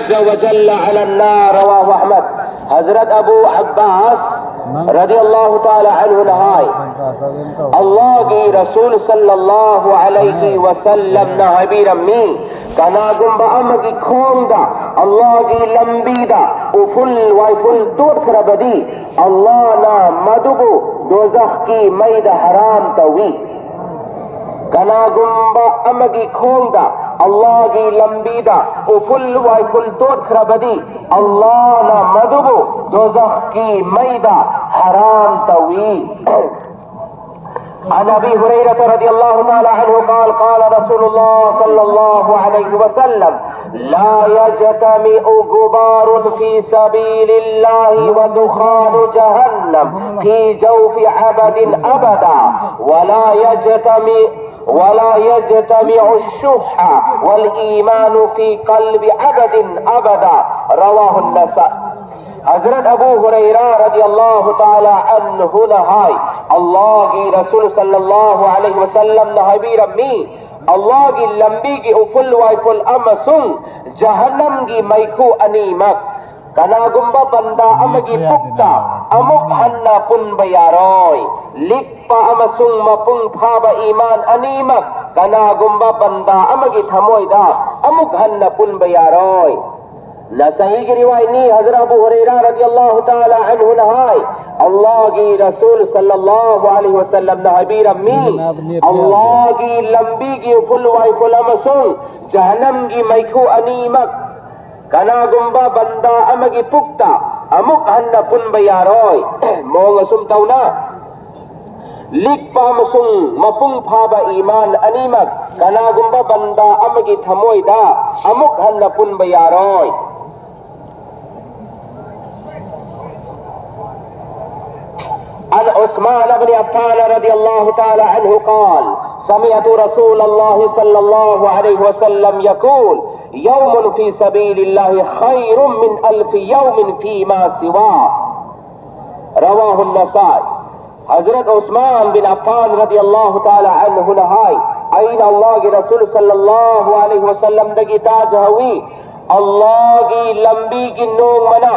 عز وجل على النار. رواه أحمد. Hazrat Abu Abbas radiyallahu ta'ala anhu nahai, Allah ki Rasul sallallahu alayhi wa sallam na habiram mi kanagum ba amagi khonda Allah ki lambida uful waiful tur krabadi Allah na madubu dozakh ki maida haram tawi kanagum ba amagi khonda Allah ki lambida uful waiful tur krabadi Allah na madubu dozakh ki maida haram tawi. عن ابي هريره رضي الله تعالى عنه قال قال رسول الله صلى الله عليه وسلم لا يجتمع غبار في سبيل الله ودخان جهنم في جوف عبد ابدا ولا يجتمع الشح والايمان في قلب عبد ابدا. رواه النسائي. Hazrat Abu Hurairah radiyallahu ta'ala anhu nahai, Allah ki Rasul sallallahu alaihi wasallam nahai rammi Allah ki lambi ki uful waiful amasung jahannam ki maiku animak kanagumba banda amagi pukta amuk hanna pun bayaroy likpa amasung mapung phaba iman animak kanagumba banda amagi thamoida amuk hanna pun bayaroy. Nasai की रिवायत नी हज़रत अबू हुरैरा रज़ियल्लाहु ताला अन्हु नहाय, अल्लाह की रसूल सल्लल्लाहु अलैहि वसल्लम नहबी रम्मी अल्लाह की लंबी की फुल वाइफुल अमसुं जहन्नम की मैखु अनीमक kana gumba banda amagi pukta amuk hanna pun bayaroy mong asum tauna likpa masung mapung phaba iman animak kana gumba banda amagi thamoida amuk hanna pun bayaroy. عن عثمان بن عفان رضي الله تعالى عنه قال سمعت رسول الله صلى الله عليه وسلم يقول يوم في سبيل الله خير من 1000 يوم فيما سواه. رواه النسائي. حضرت عثمان بن عفان رضي الله تعالى عنه نهاي أين الله की रसूल सल्लल्लाहु अलैहि वसल्लम दगी ताज हवी Allah की लंबी की नोंग मना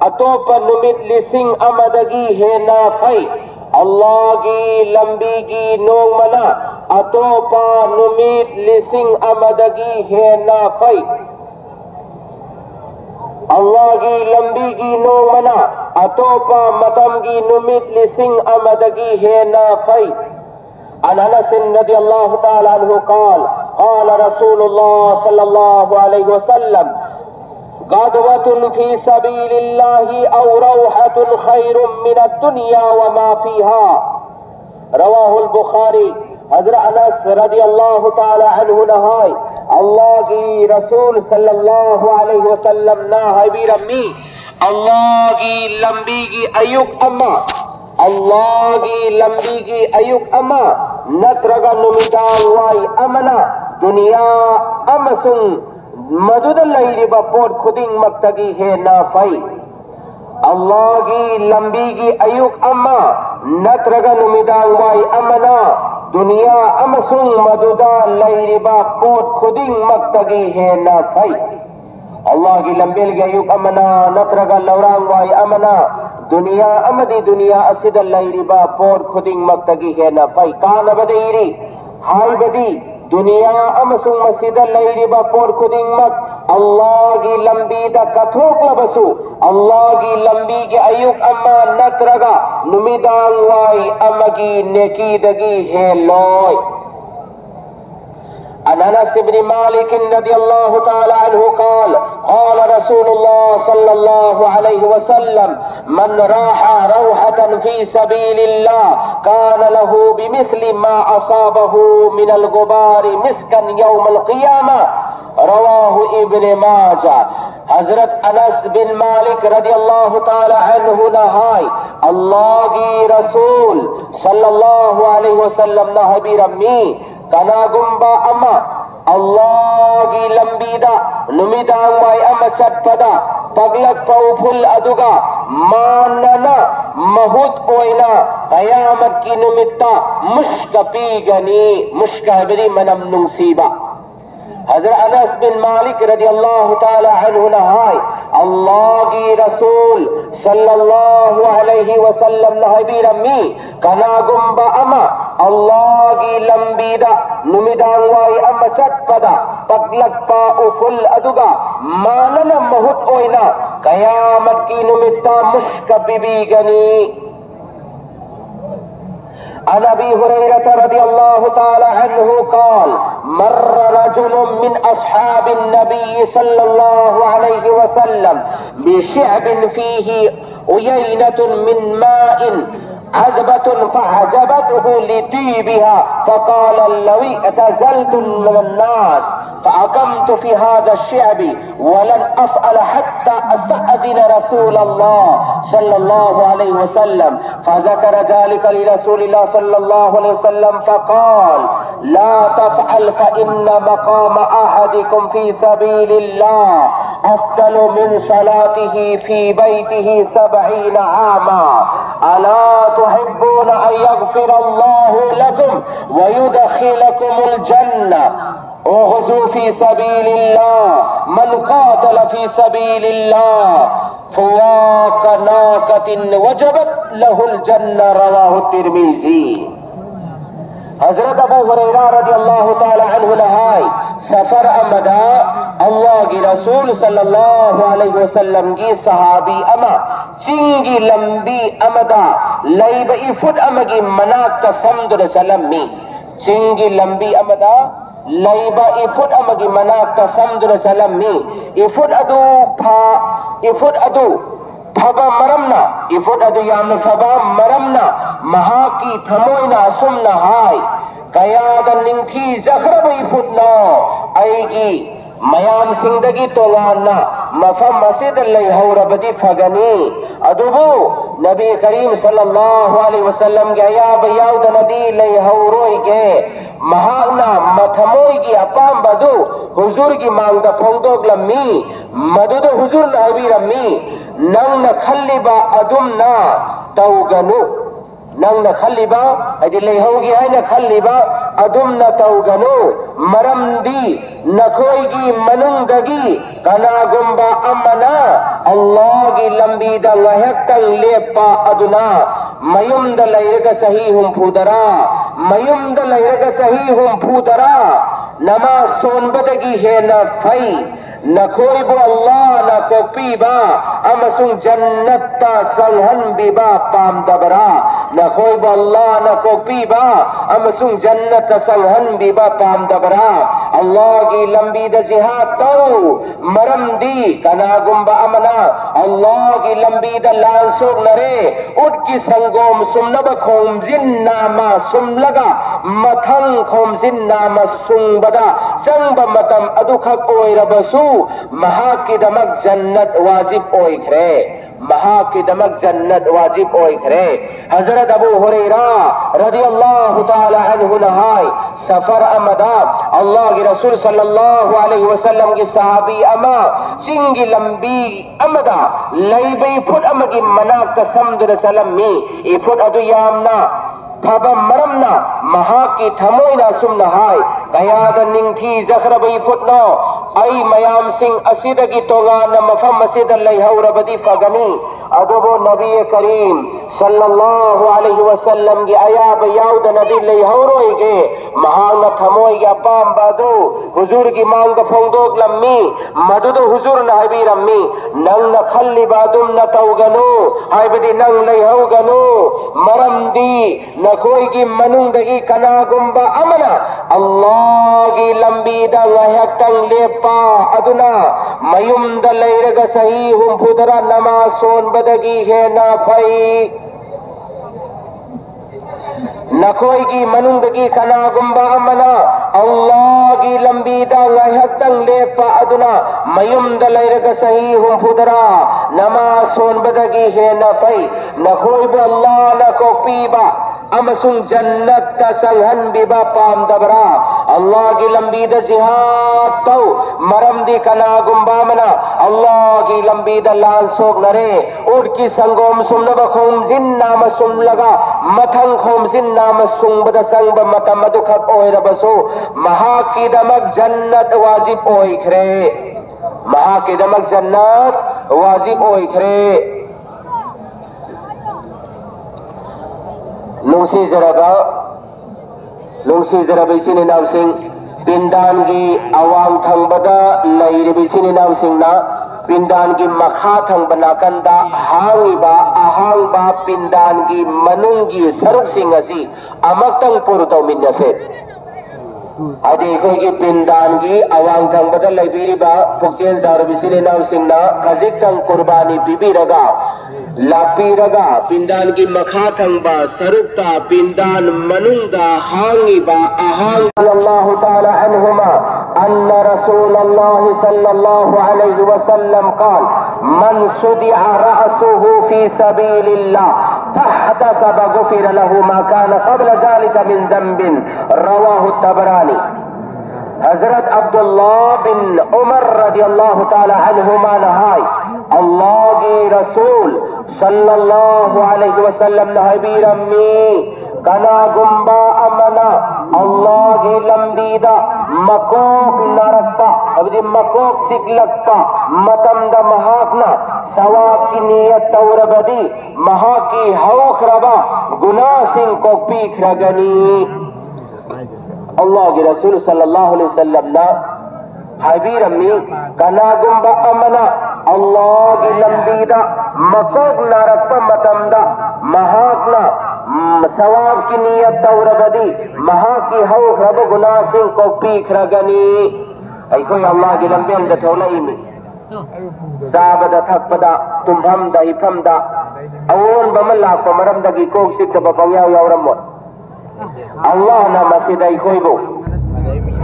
अतोपा नुमित लिसिंग अमदगी है नाफई Allah की लंबी की नोंग मना अतोपा नुमित लिसिंग अमदगी है नाफई Allah की लंबी की नोंग मना अतोपा मतम की नुमित लिसिंग अमदगी है नाफई. عن انس رضي الله تعالى عنه قال قال رسول الله صلى الله عليه وسلم غدوة في سبيل الله أو روحة خير من الدنيا وما فيها. رواه البخاري. حضرت انس رضی اللہ تعالی عنہ نہائے اللہ کی رسول صلی اللہ علیہ وسلم نہائے بھی رمی اللہ کی لمبی کی ایوک اما Allah ki lambi ki ayuk ama natraga numitang wai amana dunia amasung madudalai riba pod khuding maktagi he nafai. Allah ki lambi ki ayuk ama natraga numitang wai amana dunia amasung madudalai riba pod khuding maktagi he nafai. Allah की लंबी गयुक अमना नत्रगा लौरांग Y अमना दुनिया अमदी दुनिया असिद लैरिबा पोर खुदिंग मक्तगी है न फई कान बदईरी हाय बदी दुनिया अमसुंग मसिद लैरिबा पोर खुदिंग मक Allah की लंबी दा कथोक लबसु Allah की लंबी के अयुक अम्मा नत्रगा नुमिदांग वाई अमगी नेकी दगी है लोय. عن انس بن مالك رضي الله تعالى عنه قال قال رسول الله صلى الله عليه وسلم من راح روحة في سبيل الله كان له بمثل ما أصابه من الغبار مسكا يوم القيامة. رواه ابن ماجه. حضرت انس بن مالک رضی اللہ تعالی عنہ نہائی اللہ کی رسول صلی اللہ علیہ وسلم نہبی رمی kana gumba amma Allah ki lambi da numidang wai amma satpada paglak pauful aduga manana mahut oina qayamat ki numitta mushka pigani mushka beri manam nungsiba Hazrat Anas bin Malik radhiyallahu ta'ala anhu nahai Allah ki Rasul sallallahu alaihi wasallam nahabi rammi kanagumba ama Allah ki lambida numidang wai ama chatpada taglagpa uful aduga manana mahut oina kayamat ki numitta mushkabibigani. عن ابي هريره رضي الله تعالى عنه قال مر رجل من اصحاب النبي صلى الله عليه وسلم بشعب فيه عيينه من ماء عذبة فعجبته لطيبها فقال لو اعتزلت من الناس فأقمت في هذا الشعب ولن أفعل حتى أستأذن رسول الله صلى الله عليه وسلم فذكر ذلك لرسول الله صلى الله عليه وسلم فقال لا تفعل فإن مقام أحدكم في سبيل الله أفضل من صلاته في بيته 70 عاما ألا تحبون أن يغفر الله لكم ويدخلكم الجنة اغزوا في سبيل الله من قاتل في سبيل الله فواق ناقة وجبت له الجنة رواه الترمذي. حضرت ابو हुरैरा रदियल्लाहु ताला अन्हु नहाय सफर अमदा अल्लाह की रसूल सल्लल्लाहु अलैहि वसल्लम की सहाबी अमा चिंगी लंबी अमदा लैब इफुट अमगी मना कसम दुर सलमी चिंगी लंबी अमदा लैबा इफुट अमगी मना कसम दुर सलमी इफुट अदु फबा मरमना इफुट अदु यामन फबा मरमना महाकी थमोइना सुमना हाय कयादा निंथी जखरब इफुटना आएगी मयाम सिंदगी तोलाना मफम मस्जिद लैहौरबदी फगनी अदुबु नबी करीम सल्लल्लाहु अलैहि वसल्लम गया बयाउद नदी लैहौरोई के महाना मथमोई की अपाम बदु हुजूर की मांग द फोंदोग लम्मी मदुद हुजूर नबी रम्मी नंग न खल्लिबा अदुमना तौगनु नंग न खल्लिबा अदि लैहौगी है न खल्लिबा अदुमना तौगनु मरमदी नखोईगी मनुंगगी कनागुंबा अमना अल्लाह की लंबी द वहक्तंग लेपा अदुना मयुम द लैरग सही हुम फूदरा मयुम द लैरग सही हुम फूदरा नमा सोनबदगी है न फई नखोईबो अल्लाह न कोपीबा अमसुंग जन्नत संहन बिबा पाम दबरा नखोईबो अल्लाह न कोपीबा अमसुंग जन्नत संहन बिबा पाम दबरा अल्लाह की लंबी द जिहाद तो मरम दी कनागुंबा अमना अल्लाह की लंबी द लांसोग नरे उठ की संगोम सुमनब खोम जिन्नामा सुमलगा मथंग खोम जिन्नामा सुंबदा संब मतम अदुखक ओइरबसु महा की दमक जन्नत वाजिब ओइखरे महा की दमक जन्नत वाजिब ओइखरे। हजरत अबू हुरैरा रदियल्लाहु ताला अन्हु नहाय सफर अमदा अल्लाह के रसूल सल्लल्लाहु अलैहि वसल्लम की सहाबी अमा चिंगी लंबी अमदा लैबई फुट अमगी मना कसम दुर सलमी ई फुट अदु यामना फबा मरमना महा की थमोइना सुमनहाय कयाद निंथी जखरबई फुटनो आई मयाम सिंह असीदगी तोगान मफम मस्जिद लैहौरबदी फगनी अदबो नबी करीम सल्लल्लाहु अलैहि वसल्लम की आया बयाउद नदी लैहौरोइगे महांग थमोइगे अपाम बादू हुजूर की मांग फोंदोग लम्मी मदुद हुजूर नहबी रम्मी नंग न खल्ली बादुम न तौगनु हायबदी नंग लैहौगनु मरम दी नखोई की मनुंदगी कनागुंबा अमना अल्लाह की लंबी द वहक्तंग लेपा अदुना मयुम द लैरग सही हुम फुदरा नमाज सोन बदगी है ना फई नखोई की मनुंदगी कनागुंबा अमना अल्लाह की लंबी द वहक्तंग लेपा अदुना मयुम द लैरग सही हुम फुदरा नमाज सोन बदगी है ना फई नखोई ब अल्लाह न को पीबा अमसुंग जन्नत का संहन बिबा पाम दबरा अल्लाह की लंबी द जिहाद तो मरम दी कनागुंबा मना अल्लाह की लंबी द लाल सोग नरे उठ की संगोम सुमन बखोम जिन नाम सुम लगा मथंग खोमसिन नाम सुंगबदा संग मतम अदु खक ओइरबसु महाकीदमक जन्नत वाजिब ओइखरे महाकीदमक जन्नत वाजिब ओइखरे लुंसी जरबा इसिनि नाम सिंह पिंडान की अवांग थंगबदा लैरिबि इसिनि नाम सिंहना पिंडान की मखा थंग नाकंदा हांगिबा अहांगबा पिंडान की मनुंग की सरुक सिंह असी अमक्तंग पुरु तौमिन्नसे अदि अखोइगी पिंडान की अवांग थंगबदा लैबिरिबा पुक्चेन जारबिसिनि नाम सिंहना खजिक्तंग कुर्बानी पिबिरगा लापीरगा पिंडान की मखा थंगबा सरुकता पिंडान मनुंगदा हांगिबा अहांग अल्लाहु ताला अन्हुमा अन्ना रसूलुल्लाह सल्लल्लाहु अलैहि वसल्लम क़ाल मन सुदिअ रअसुहु फी सबीलिल्लाह फहतसब गुफिर लहु मा कान क़ब्ल ज़ालिका मिन ज़ंबिन रवाहु तबरानी। हजरत अब्दुल्लाह बिन उमर रदियल्लाहु ताला अन्हुमा नहाय अल्लाह के रसूल सल्लल्लाहु अलैहि वसल्लम नहबीर अम्मी कना गुम्बा अमना अल्लाह की लंबीदा मकोक नरकता अबदी मकोक सिगलकता मतमद महाकना सवाब की नियत तौरबदी महा की हौख रबा गुनाह सिंह को पीख रगनी अल्लाह के रसूल सल्लल्लाहु अलैहि वसल्लम ना हबीर अम्मी कना गुम्बा अमना अल्लाह की लंबीदा मकोक नरकता मतमदा महाकना सवाब की नियत तौरबदी महा की हौख रब गुनाह सिंह को पीख रगनी अखोई अल्लाह की लंबेन द थोलईमी साबदा थकपदा तुम्भमदा हिफमदा अवोन बमल लाको मरमदगी कोक सिक्तबा पंग्याव यावरमो अल्लाह ना मस्जिद अखोइबो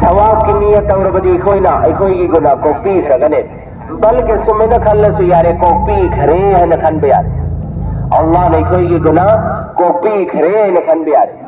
सवाब की नियत तौरबदी अखोइना अखोइगी गुनाह को पीख रगने बल्कि सुमेना खल्लसु यारे को पीख रे है न खन यारे अल्लाह ने कोई गुनाह को पीख रे न खन यारे